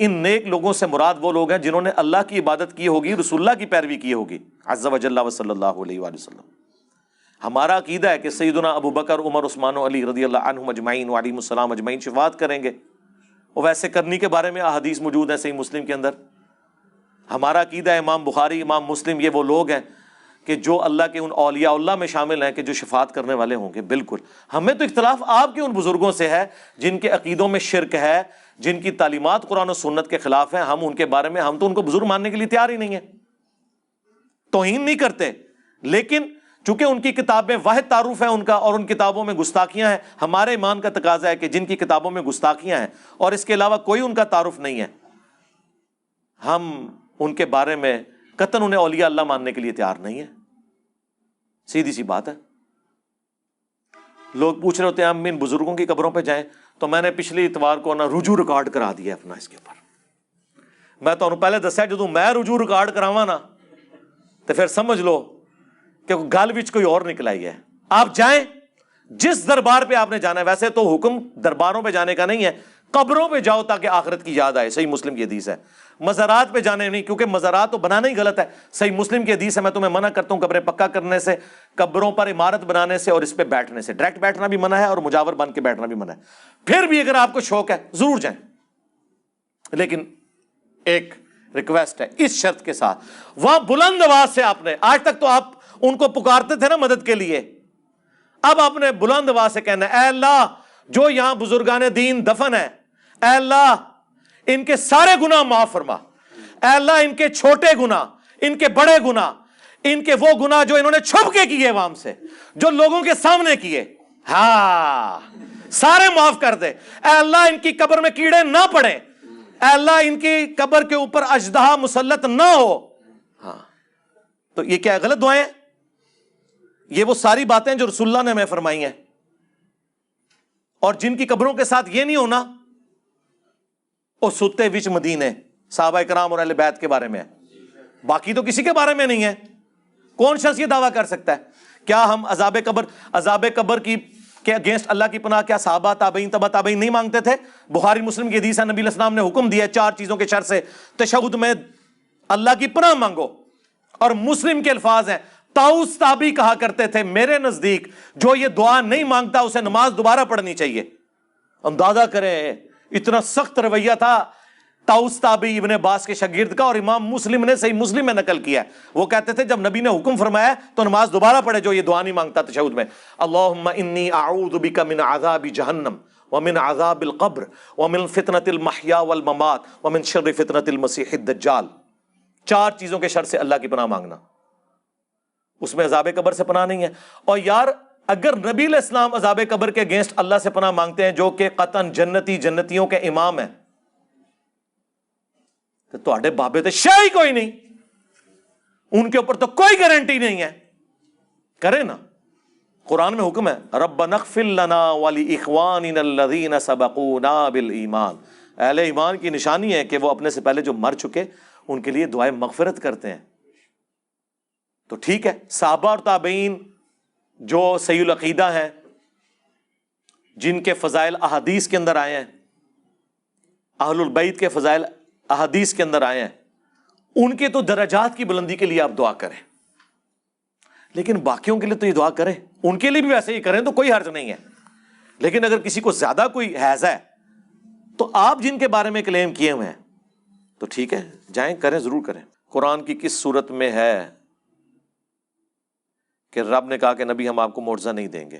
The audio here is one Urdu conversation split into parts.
ان نیک لوگوں سے مراد وہ لوگ ہیں جنہوں نے اللہ کی عبادت کی ہوگی، رسول اللہ کی پیروی کی ہوگی عز و جل و صلی اللہ علیہ وآلہ وسلم۔ ہمارا عقیدہ ہے کہ سیدنا ابو بکر، عمر، عثمان و علی رضی اللہ عنہم اجمعین وعلیہم السلام اجمعین شفاعت کریں گے، اور ویسے کرنے کے بارے میں احادیث موجود ہیں صحیح مسلم کے اندر۔ ہمارا عقیدہ ہے امام بخاری، امام مسلم یہ وہ لوگ ہیں کہ جو اللہ کے ان اولیاء اللہ میں شامل ہیں کہ جو شفاعت کرنے والے ہوں گے۔ بالکل، ہمیں تو اختلاف آپ کے ان بزرگوں سے ہے جن کے عقیدوں میں شرک ہے، جن کی تعلیمات قرآن و سنت کے خلاف ہیں۔ ہم ان کے بارے میں، ہم تو ان کو بزرگ ماننے کے لیے تیار ہی نہیں ہیں، توہین نہیں کرتے، لیکن چونکہ ان کی کتابیں واحد تعارف ہے ان کا، اور ان کتابوں میں گستاخیاں ہیں، ہمارے ایمان کا تقاضا ہے کہ جن کی کتابوں میں گستاخیاں ہیں اور اس کے علاوہ کوئی ان کا تعارف نہیں ہے، ہم ان کے بارے میں قطعاً انہیں اولیاء اللہ ماننے کے لیے تیار نہیں ہے۔ سیدھی سی بات ہے۔ لوگ پوچھ رہے ہوتے ہیں ہم ان بزرگوں کی قبروں پہ جائیں، تو میں نے پچھلی اتوار کو نا رجوع ریکارڈ کرا دیا اپنا اس کے اوپر۔ میں تو پہلے دسیا جدوں میں رجوع ریکارڈ کراواں نا تو پھر سمجھ لو کہ گل وچ کوئی اور نکل آئی ہے۔ آپ جائیں جس دربار پہ آپ نے جانا ہے، ویسے تو حکم درباروں پہ جانے کا نہیں ہے، قبروں پہ جاؤ تاکہ آخرت کی یاد آئے، صحیح مسلم کی حدیث ہے۔ مزارات پہ جانے نہیں، کیونکہ مزارات تو بنانا ہی غلط ہے، صحیح مسلم کی حدیث ہے۔ میں تمہیں منع کرتا ہوں قبریں پکا کرنے سے، قبروں پر عمارت بنانے سے اور اس پہ بیٹھنے سے۔ ڈائریکٹ بیٹھنا بھی منع ہے اور مجاور بن کے بیٹھنا بھی منع ہے۔ پھر بھی اگر آپ کو شوق ہے ضرور جائیں، لیکن ایک ریکویسٹ ہے اس شرط کے ساتھ، وہاں بلند آواز سے آپ نے، آج تک تو آپ ان کو پکارتے تھے نا مدد کے لیے، اب آپ نے بلند آواز سے کہنا ہے اے اللہ جو یہاں بزرگان دین دفن ہے، اے اللہ ان کے سارے گناہ معاف فرما، اے اللہ ان کے چھوٹے گناہ، ان کے بڑے گناہ، ان کے وہ گناہ جو انہوں نے چھپ کے کیے عوام سے، جو لوگوں کے سامنے کیے، ہاں سارے معاف کر دے۔ اے اللہ ان کی قبر میں کیڑے نہ پڑے، اے اللہ ان کی قبر کے اوپر اژدہا مسلط نہ ہو۔ ہاں تو یہ کیا غلط دعائیں ہیں؟ یہ وہ ساری باتیں جو رسول اللہ نے ہمیں فرمائی ہیں، اور جن کی قبروں کے ساتھ یہ نہیں ہونا وہ ستے وچ مدینے صحابہ کرام اور اہل بیت کے بارے میں ہے، باقی تو کسی کے بارے میں نہیں ہے۔ کون شخص یہ دعویٰ کر سکتا ہے؟ کیا ہم عذاب قبر کی کے اگینسٹ اللہ کی پناہ کیا صحابہ تابعین تبع تابعین نہیں مانگتے تھے؟ بخاری مسلم کی حدیث ہے، نبی علیہ السلام نے حکم دیا 4 چیزوں کے شر سے تشہد میں اللہ کی پناہ مانگو، اور مسلم کے الفاظ ہیں طاؤس تابعی کہا کرتے تھے میرے نزدیک جو یہ دعا نہیں مانگتا اسے نماز دوبارہ پڑھنی چاہیے۔ اندازہ کریں اتنا سخت رویہ تھا طاؤس تابعی ابن عباس کے شاگرد کا، اور امام مسلم نے صحیح مسلم میں نقل کیا ہے، وہ کہتے تھے جب نبی نے حکم فرمایا تو نماز دوبارہ پڑھے جو یہ دعا نہیں مانگتا تشہد میں، اللہم انی اعوذ بک من عذاب جہنم ومن عذاب القبر ومن فتنة المحیا والممات ومن شر فتنة المسیح الدجال۔ 4 چیزوں کے شر سے اللہ کی پناہ مانگنا، اس میں عذاب قبر سے پناہ نہیں ہے۔ اور یار اگر نبی علیہ السلام عذاب قبر کے اگینسٹ اللہ سے پناہ مانگتے ہیں جو کہ قطعاً جنتیوں کے امام ہیں، تو تواڈے بابے تے شے ہی کوئی نہیں، ان کے اوپر تو کوئی گارنٹی نہیں ہے، کرے نا۔ قرآن میں حکم ہے ربنا اغفر لنا ولاخواننا الذین سبقونا بالایمان، اہل ایمان کی نشانی ہے کہ وہ اپنے سے پہلے جو مر چکے ان کے لیے دعائیں مغفرت کرتے ہیں۔ تو ٹھیک ہے، صحابہ اور تابعین جو صحیح العقیدہ ہیں، جن کے فضائل احادیث کے اندر آئے ہیں، اہل البیت کے فضائل احادیث کے اندر آئے ہیں، ان کے تو درجات کی بلندی کے لیے آپ دعا کریں، لیکن باقیوں کے لیے تو یہ دعا کریں، ان کے لیے بھی ویسے ہی کریں تو کوئی حرج نہیں ہے۔ لیکن اگر کسی کو زیادہ کوئی حیض ہے تو آپ جن کے بارے میں کلیم کیے ہوئے ہیں تو ٹھیک ہے جائیں کریں، ضرور کریں۔ قرآن کی کس صورت میں ہے کہ رب نے کہا کہ نبی ہم آپ کو معجزہ نہیں دیں گے؟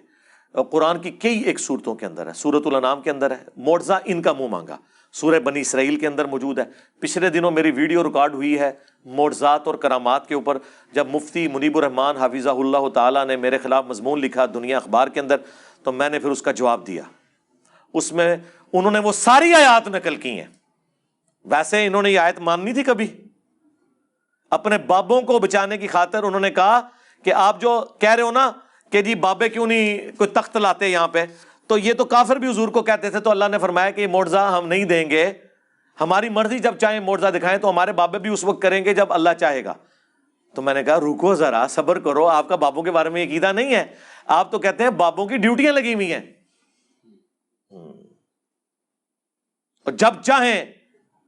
اور قرآن کی کئی ایک صورتوں کے اندر ہے، سورۃ الانعام کے اندر ہے معجزہ ان کا منہ مانگا، سورہ بنی اسرائیل کے اندر موجود ہے۔ پچھلے دنوں میری ویڈیو ریکارڈ ہوئی ہے معجزات اور کرامات کے اوپر، جب مفتی منیب الرحمان حفظہ اللہ تعالیٰ نے میرے خلاف مضمون لکھا دنیا اخبار کے اندر، تو میں نے پھر اس کا جواب دیا۔ اس میں انہوں نے وہ ساری آیات نقل کی ہیں، ویسے انہوں نے یہ آیت ماننی تھی کبھی؟ اپنے بابوں کو بچانے کی خاطر انہوں نے کہا کہ آپ جو کہہ رہے ہو نا کہ جی بابے کیوں نہیں کوئی تخت لاتے یہاں پہ، تو یہ تو کافر بھی حضور کو کہتے تھے، تو اللہ نے فرمایا کہ یہ معجزہ ہم نہیں دیں گے، ہماری مرضی جب چاہیں معجزہ دکھائیں تو ہمارے بابے بھی اس وقت کریں گے جب اللہ چاہے گا۔ تو میں نے کہا رکو ذرا، صبر کرو، آپ کا بابوں کے بارے میں عقیدہ نہیں ہے، آپ تو کہتے ہیں بابوں کی ڈیوٹیاں لگی ہوئی ہیں، اور جب چاہیں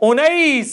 19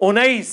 19,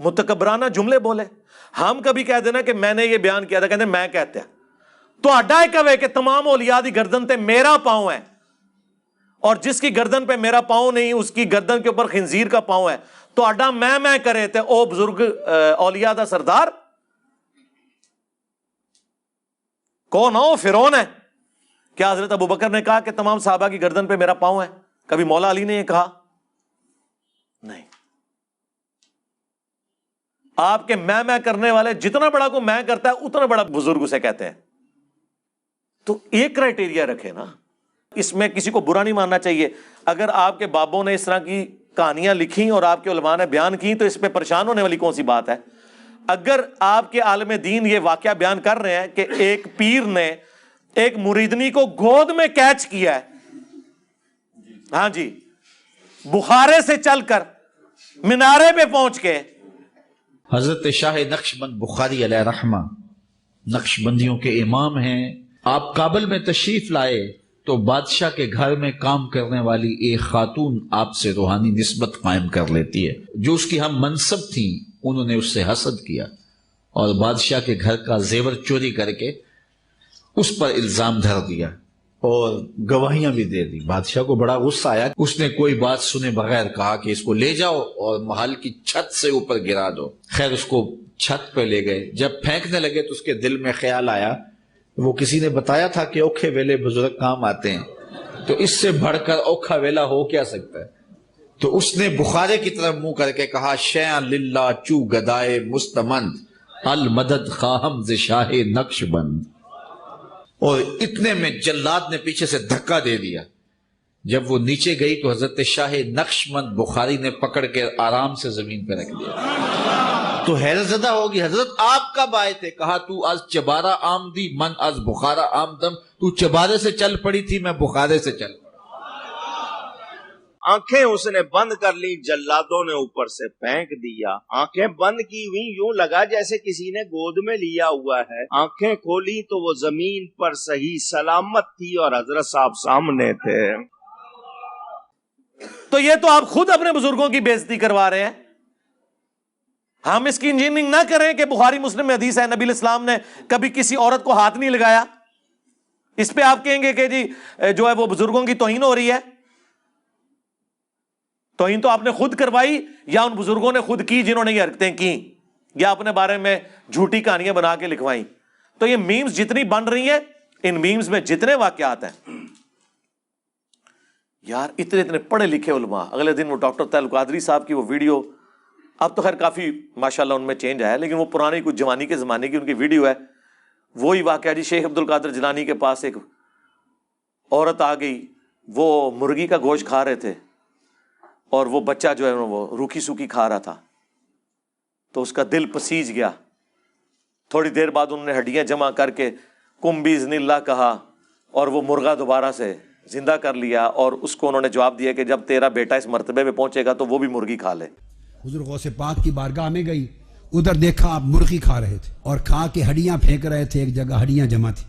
متکبرانہ جملے بولے. ہم کبھی کہہ دینا کہ میں نے یہ بیان کیا تھا, کہتے ہیں میں کہتے ہیں تو اڈا ہے کہ تمام اولیاء دی گردن تے میرا پاؤں ہے, اور جس کی گردن پہ میرا پاؤں نہیں اس کی گردن کے اوپر خنزیر کا پاؤں ہے, تو اڈا میں کرے تے او بزرگ اولیاء دا سردار کون ہو؟ فرعون ہے. کیا حضرت ابوبکر نے کہا کہ تمام صحابہ کی گردن پہ میرا پاؤں ہے؟ کبھی مولا علی نے یہ کہا؟ نہیں. آپ کے میں کرنے والے جتنا بڑا کو میں کرتا ہے اتنا بڑا بزرگ اسے کہتے ہیں. تو ایک کرائٹیریا رکھے نا, اس میں کسی کو برا نہیں ماننا چاہیے. اگر آپ کے بابوں نے اس طرح کی کہانیاں لکھی اور آپ کے علماء نے بیان کی تو اس پہ پریشان ہونے والی کون سی بات ہے؟ اگر آپ کے عالم دین یہ واقعہ بیان کر رہے ہیں کہ ایک پیر نے ایک مریدنی کو گود میں کیچ کیا ہے, ہاں جی, بخارے سے چل کر مینارے پہ پہنچ کے. حضرت شاہ نقشبند بخاری علیہ رحمہ نقش بندیوں کے امام ہیں. آپ کابل میں تشریف لائے تو بادشاہ کے گھر میں کام کرنے والی ایک خاتون آپ سے روحانی نسبت قائم کر لیتی ہے. جو اس کی ہم منصب تھیں انہوں نے اس سے حسد کیا اور بادشاہ کے گھر کا زیور چوری کر کے اس پر الزام دھر دیا اور گواہیاں بھی دے دی. بادشاہ کو بڑا غصہ آیا. اس نے کوئی بات سنے بغیر کہا کہ اس کو لے جاؤ اور محل کی چھت سے اوپر گرا دو. خیر اس کو چھت پہ لے گئے. جب پھینکنے لگے تو اس کے دل میں خیال آیا, وہ کسی نے بتایا تھا کہ اوکھے ویلے بزرگ کام آتے ہیں, تو اس سے بڑھ کر اوکھا ویلا ہو کیا سکتا ہے. تو اس نے بخارے کی طرف منہ کر کے کہا, شیئن للہ چو گدائے مستمند المدد خواہم ز شاہ نقش بند. اور اتنے میں جلاد نے پیچھے سے دھکا دے دیا. جب وہ نیچے گئی تو حضرت شاہ نقشبند بخاری نے پکڑ کے آرام سے زمین پہ رکھ دیا. تو حیرت زدہ ہوگی, حضرت آپ کب آئے تھے؟ کہا تو از چبارہ آمدی من از بخارا آمدم. تو چبارے سے چل پڑی تھی, میں بخارے سے چل پڑا. آنکھیں اس نے بند کر لی, جلادوں نے اوپر سے پھینک دیا. آنکھیں بند کی ہوئی یوں لگا جیسے کسی نے گود میں لیا ہوا ہے. آنکھیں کھولی تو وہ زمین پر صحیح سلامت تھی اور حضرت صاحب سامنے تھے. تو یہ تو آپ خود اپنے بزرگوں کی بے عزتی کروا رہے ہیں. ہم اس کی انجینئرنگ نہ کریں کہ بخاری مسلم میں حدیث ہے نبی الاسلام نے کبھی کسی عورت کو ہاتھ نہیں لگایا. اس پہ آپ کہیں گے کہ جی جو ہے وہ بزرگوں کی توہین ہو رہی ہے. توہین تو آپ نے خود کروائی یا ان بزرگوں نے خود کی جنہوں نے یہ حرکتیں کی, یا اپنے بارے میں جھوٹی کہانیاں بنا کے لکھوائیں. تو یہ میمز جتنی بن رہی ہیں, ان میمز میں جتنے واقعات ہیں, یار اتنے پڑھے لکھے علماء. اگلے دن وہ ڈاکٹر طاہر القادری صاحب کی وہ ویڈیو, اب تو خیر کافی ماشاءاللہ ان میں چینج آیا, لیکن وہ پرانی کچھ جوانی کے زمانے کی ان کی ویڈیو ہے. وہی واقعہ جی, شیخ عبد القادر جیلانی کے پاس ایک عورت آ گئی, وہ مرغی کا گوشت کھا رہے تھے اور وہ بچہ جو ہے وہ روکھی سوکھی کھا رہا تھا, تو اس کا دل پسیج گیا. تھوڑی دیر بعد انہوں نے ہڈیاں جمع کر کے کم باذن اللہ کہا اور وہ مرغا دوبارہ سے زندہ کر لیا, اور اس کو انہوں نے جواب دیا کہ جب تیرا بیٹا اس مرتبے پہ پہنچے گا تو وہ بھی مرغی کھا لے. حضور غوث پاک کی بارگاہ میں گئی, ادھر دیکھا آپ مرغی کھا رہے تھے اور کھا کے ہڈیاں پھینک رہے تھے, ایک جگہ ہڈیاں جمع تھی.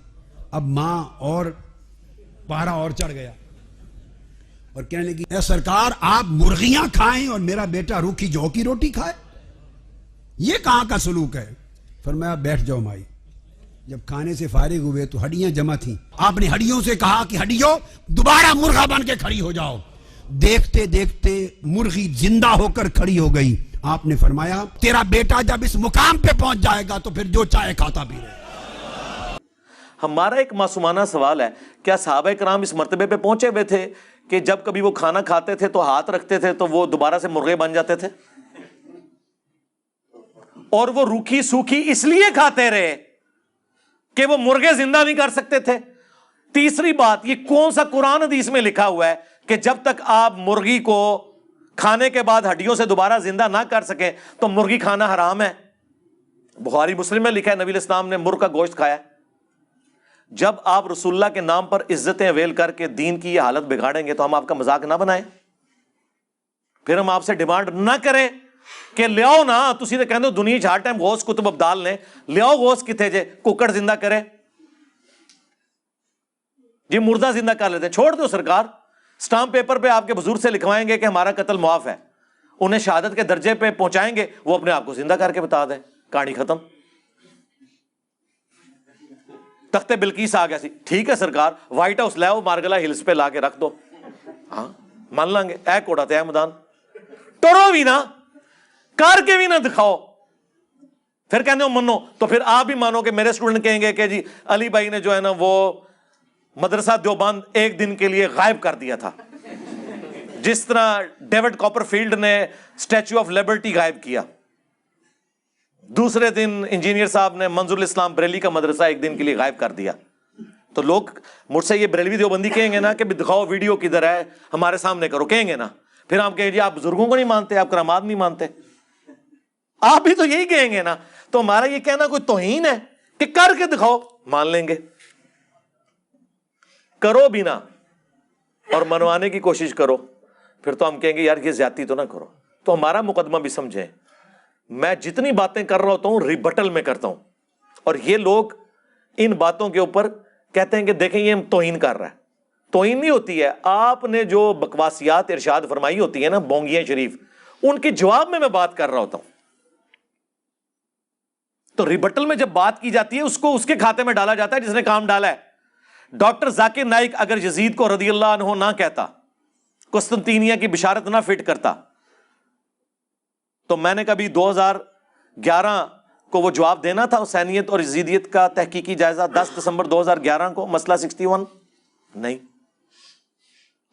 اب ماں اور پارا اور چڑھ گیا اور کہنے لگی, اے سرکار آپ مرغیاں کھائیں اور میرا بیٹا روکھی جو کی روٹی کھائے, یہ کہاں کا سلوک ہے؟ فرمایا بیٹھ جاؤ مائی. جب کھانے سے فارغ ہوئے تو ہڈیاں جمع تھیں. آپ نے ہڈیوں سے کہا کہ ہڈیوں دوبارہ مرغا بن کے کھڑی ہو جاؤ. دیکھتے دیکھتے مرغی زندہ ہو کر کھڑی ہو گئی. آپ نے فرمایا تیرا بیٹا جب اس مقام پہ پہنچ جائے گا تو پھر جو چاہے کھاتا بھی رہے. ہمارا ایک معصومانہ سوال ہے, کیا صحابہ کرام اس مرتبے پہ پہنچے ہوئے تھے کہ جب کبھی وہ کھانا کھاتے تھے تو ہاتھ رکھتے تھے تو وہ دوبارہ سے مرغے بن جاتے تھے؟ اور وہ روکھی سوکھی اس لیے کھاتے رہے کہ وہ مرغے زندہ نہیں کر سکتے تھے؟ تیسری بات, یہ کون سا قرآن حدیث میں لکھا ہوا ہے کہ جب تک آپ مرغی کو کھانے کے بعد ہڈیوں سے دوبارہ زندہ نہ کر سکیں تو مرغی کھانا حرام ہے؟ بخاری مسلم میں لکھا ہے نبی الاسلام نے مرغ کا گوشت کھایا. جب آپ رسول اللہ کے نام پر عزتیں اویل کر کے دین کی یہ حالت بگاڑیں گے تو ہم آپ کا مذاق نہ بنائیں, پھر ہم آپ سے ڈیمانڈ نہ کریں کہ لے آؤ نا, تسی تے کہندے ہو دنیا ہر ٹائم غوث کتب ابدال نے, لے آؤ غوث کتے جے ککڑ زندہ کرے جی, مردہ زندہ کر لیتے. چھوڑ دو سرکار, سٹامپ پیپر پہ آپ کے بزرگ سے لکھوائیں گے کہ ہمارا قتل معاف ہے, انہیں شہادت کے درجے پہ پہنچائیں گے، وہ اپنے آپ کو زندہ کر کے بتا دیں، کہانی ختم۔ تخت بلقیس آ گیا سی، ٹھیک ہے سرکار، وائٹ ہاؤس لے آؤ، مارگلا ہلز پہ لا کے رکھ دو، ہاں مان لیں گے۔ اے کوڑا تے میدان، ٹرو بھی نہ، کر کے بھی نہ دکھاؤ، پھر کہنے ہو منو، تو پھر آپ بھی مانو کہ میرے اسٹوڈنٹ کہیں گے کہ جی علی بھائی نے جو ہے نا وہ مدرسہ دیوبند ایک دن کے لیے غائب کر دیا تھا، جس طرح ڈیوڈ کاپر فیلڈ نے اسٹیچو آف لبرٹی غائب کیا، دوسرے دن انجینئر صاحب نے منظور الاسلام بریلی کا مدرسہ ایک دن کے لیے غائب کر دیا۔ تو لوگ مجھ سے یہ بریلوی دیوبندی کہیں گے نا کہ دکھاؤ ویڈیو کدھر ہے، ہمارے سامنے کرو، کہیں گے نا، پھر ہم کہیں جی آپ بزرگوں کو نہیں مانتے، آپ کرامات نہیں مانتے، آپ بھی تو یہی کہیں گے نا۔ تو ہمارا یہ کہنا کوئی توہین ہے کہ کر کے دکھاؤ، مان لیں گے، کرو بھی نہ اور منوانے کی کوشش کرو، پھر تو ہم کہیں گے یار یہ زیادتی تو نہ کرو۔ تو ہمارا مقدمہ بھی سمجھیں، میں جتنی باتیں کر رہا ہوتا ہوں ریبٹل میں کرتا ہوں، اور یہ لوگ ان باتوں کے اوپر کہتے ہیں کہ دیکھیں یہ توہین کر رہا ہے۔ توہین نہیں ہوتی ہے، آپ نے جو بکواسیات ارشاد فرمائی ہوتی ہیں نا، بونگیاں شریف، ان کے جواب میں بات کر رہا ہوتا ہوں۔ تو ریبٹل میں جب بات کی جاتی ہے اس کو اس کے کھاتے میں ڈالا جاتا ہے جس نے کام ڈالا ہے۔ ڈاکٹر ذاکر نائک اگر یزید کو رضی اللہ عنہ نہ کہتا، قسطنطینیہ کی بشارت نہ فٹ کرتا، تو میں نے کبھی 2011 کو وہ جواب دینا تھا حسینیت اور یزیدیت کا تحقیقی جائزہ 10 دسمبر 2011 کو، مسئلہ 61 نہیں۔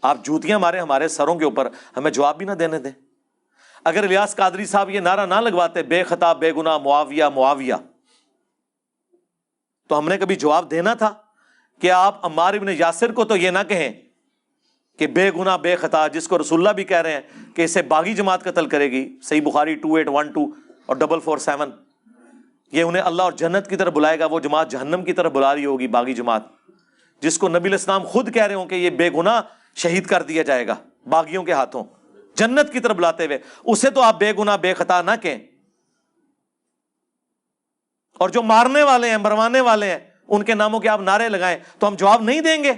آپ جوتیاں مارے ہمارے سروں کے اوپر، ہمیں جواب بھی نہ دینے دیں۔ اگر الیاس قادری صاحب یہ نعرہ نہ لگواتے بے خطا بے گناہ معاویہ معاویہ، تو ہم نے کبھی جواب دینا تھا کہ آپ عمار ابن یاسر کو تو یہ نہ کہیں کہ بے گناہ بے خطا، جس کو رسول اللہ بھی کہہ رہے ہیں کہ اسے باغی جماعت قتل کرے گی، صحیح بخاری 2812 اور 447، یہ انہیں اللہ اور جنت کی طرف بلائے گا، وہ جماعت جہنم کی طرف بلا رہی ہوگی، باغی جماعت، جس کو نبی علیہ السلام خود کہہ رہے ہوں کہ یہ بے گناہ شہید کر دیا جائے گا باغیوں کے ہاتھوں، جنت کی طرف بلاتے ہوئے، اسے تو آپ بے گناہ بے خطا نہ کہیں۔ اور جو مارنے والے ہیں، مروانے والے ہیں، ان کے ناموں کے آپ نعرے لگائیں تو ہم جواب نہیں دیں گے؟